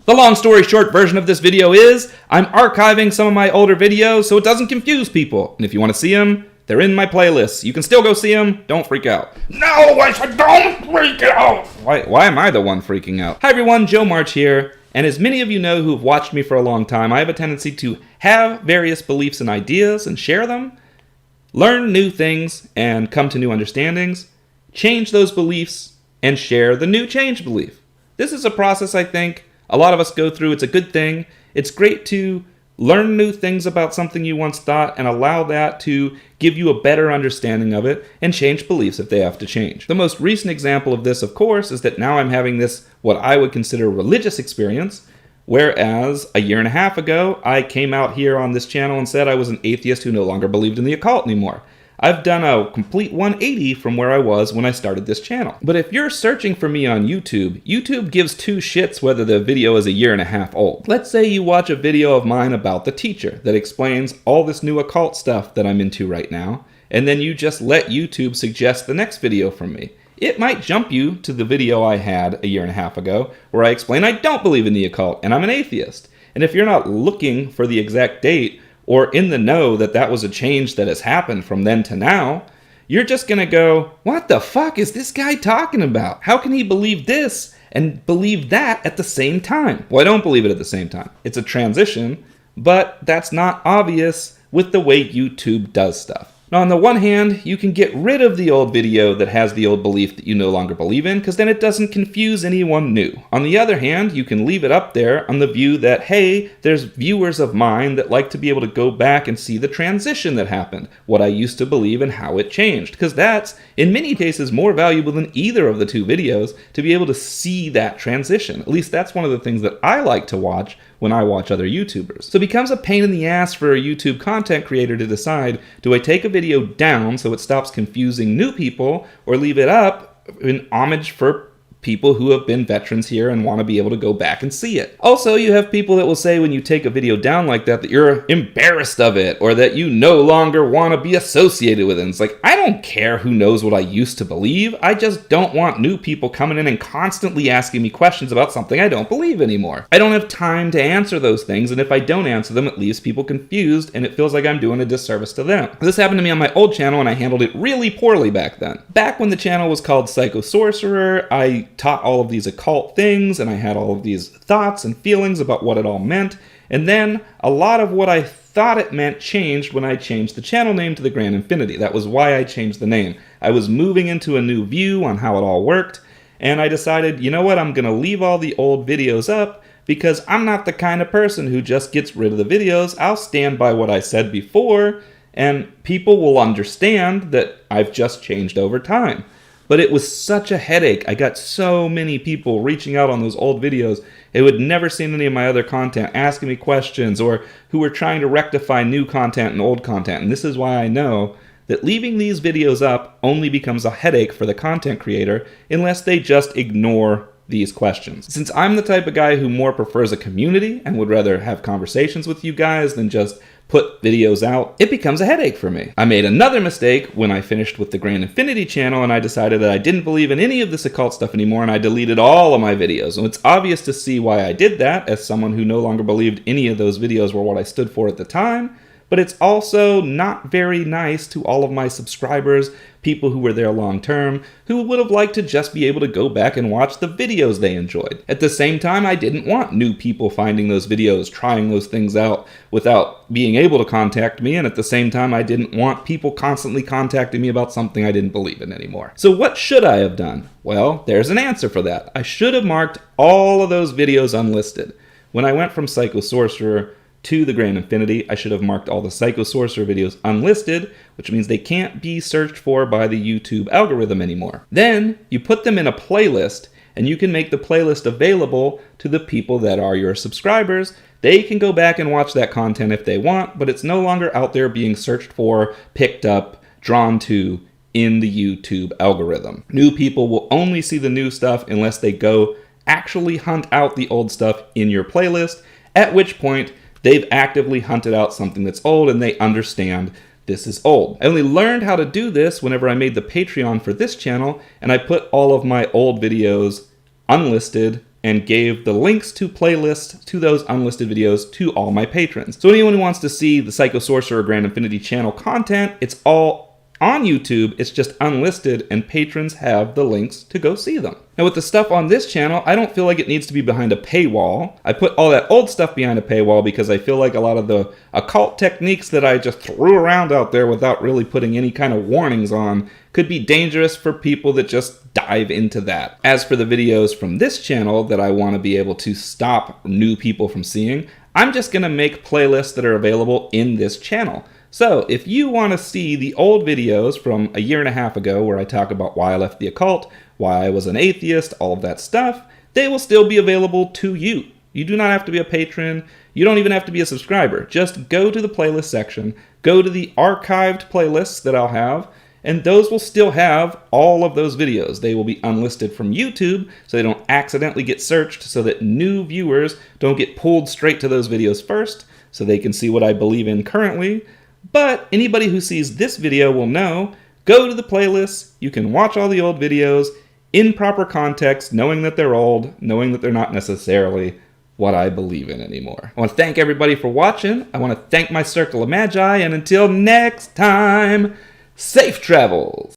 The long story short version of this video is, I'm archiving some of my older videos so it doesn't confuse people. And if you want to see them, they're in my playlists. You can still go see them. Don't freak out. No, I said don't freak out. Why am I the one freaking out? Hi everyone, Joe March here. And as many of you know who've watched me for a long time, I have a tendency to have various beliefs and ideas and share them, learn new things and come to new understandings, change those beliefs, and share the new changed belief. This is a process I think a lot of us go through. It's a good thing. It's great to learn new things about something you once thought and allow that to give you a better understanding of it and change beliefs if they have to change. The most recent example of this, of course, is that now I'm having this, what I would consider religious experience, whereas a year and a half ago, I came out here on this channel and said I was an atheist who no longer believed in the occult anymore. I've done a complete 180 from where I was when I started this channel. But if you're searching for me on YouTube, YouTube gives two shits whether the video is a year and a half old. Let's say you watch a video of mine about the teacher that explains all this new occult stuff that I'm into right now, and then you just let YouTube suggest the next video from me. It might jump you to the video I had a year and a half ago where I explain I don't believe in the occult and I'm an atheist. And if you're not looking for the exact date or in the know that that was a change that has happened from then to now, you're just gonna go, what the fuck is this guy talking about? How can he believe this and believe that at the same time? Well, I don't believe it at the same time. It's a transition, but that's not obvious with the way YouTube does stuff. Now, on the one hand, you can get rid of the old video that has the old belief that you no longer believe in, because then it doesn't confuse anyone new. On the other hand, you can leave it up there on the view that, hey, there's viewers of mine that like to be able to go back and see the transition that happened, what I used to believe and how it changed, because that's, in many cases, more valuable than either of the two videos to be able to see that transition. At least that's one of the things that I like to watch when I watch other YouTubers. So it becomes a pain in the ass for a YouTube content creator to decide, do I take a video down so it stops confusing new people, or leave it up in homage for people who have been veterans here and want to be able to go back and see it. Also, you have people that will say when you take a video down like that you're embarrassed of it, or that you no longer want to be associated with it. And it's like, I don't care who knows what I used to believe. I just don't want new people coming in and constantly asking me questions about something I don't believe anymore. I don't have time to answer those things, and if I don't answer them, it leaves people confused, and it feels like I'm doing a disservice to them. This happened to me on my old channel, and I handled it really poorly back then. Back when the channel was called Sorcerer, I taught all of these occult things, and I had all of these thoughts and feelings about what it all meant, and then a lot of what I thought it meant changed when I changed the channel name to The Grand Infinity. That was why I changed the name. I was moving into a new view on how it all worked, and I decided, you know what, I'm gonna leave all the old videos up because I'm not the kind of person who just gets rid of the videos. I'll stand by what I said before, and people will understand that I've just changed over time. But it was such a headache. I got so many people reaching out on those old videos who had never seen any of my other content, asking me questions, or who were trying to rectify new content and old content. And this is why I know that leaving these videos up only becomes a headache for the content creator unless they just ignore these questions. Since I'm the type of guy who more prefers a community and would rather have conversations with you guys than just put videos out, it becomes a headache for me. I made another mistake when I finished with the Grand Infinity channel, and I decided that I didn't believe in any of this occult stuff anymore, and I deleted all of my videos. And it's obvious to see why I did that, as someone who no longer believed any of those videos were what I stood for at the time. But it's also not very nice to all of my subscribers, people who were there long term, who would have liked to just be able to go back and watch the videos they enjoyed. At the same time, I didn't want new people finding those videos, trying those things out without being able to contact me, and at the same time, I didn't want people constantly contacting me about something I didn't believe in anymore. So what should I have done? Well, there's an answer for that. I should have marked all of those videos unlisted. When I went from Sorcerer to the Grand Infinity, I should have marked all the Sorcerer videos unlisted, which means they can't be searched for by the YouTube algorithm anymore. Then you put them in a playlist, and you can make the playlist available to the people that are your subscribers. They can go back and watch that content if they want, but it's no longer out there being searched for, picked up, drawn to in the YouTube algorithm. New people will only see the new stuff unless they go actually hunt out the old stuff in your playlist, at which point they've actively hunted out something that's old and they understand this is old. I only learned how to do this whenever I made the Patreon for this channel, and I put all of my old videos unlisted and gave the links to playlists to those unlisted videos to all my patrons. So anyone who wants to see the Psycho Sorcerer Grand Infinity channel content, it's all on YouTube, it's just unlisted, and patrons have the links to go see them. Now with the stuff on this channel, I don't feel like it needs to be behind a paywall. I put all that old stuff behind a paywall because I feel like a lot of the occult techniques that I just threw around out there without really putting any kind of warnings on could be dangerous for people that just dive into that. As for the videos from this channel that I want to be able to stop new people from seeing, I'm just going to make playlists that are available in this channel. So if you want to see the old videos from a year and a half ago where I talk about why I left the occult, why I was an atheist, all of that stuff, they will still be available to you. You do not have to be a patron. You don't even have to be a subscriber. Just go to the playlist section, go to the archived playlists that I'll have, and those will still have all of those videos. They will be unlisted from YouTube so they don't accidentally get searched, so that new viewers don't get pulled straight to those videos first, so they can see what I believe in currently. But anybody who sees this video will know, go to the playlist, you can watch all the old videos in proper context, knowing that they're old, knowing that they're not necessarily what I believe in anymore. I want to thank everybody for watching. I want to thank my Circle of Magi, and until next time, safe travels!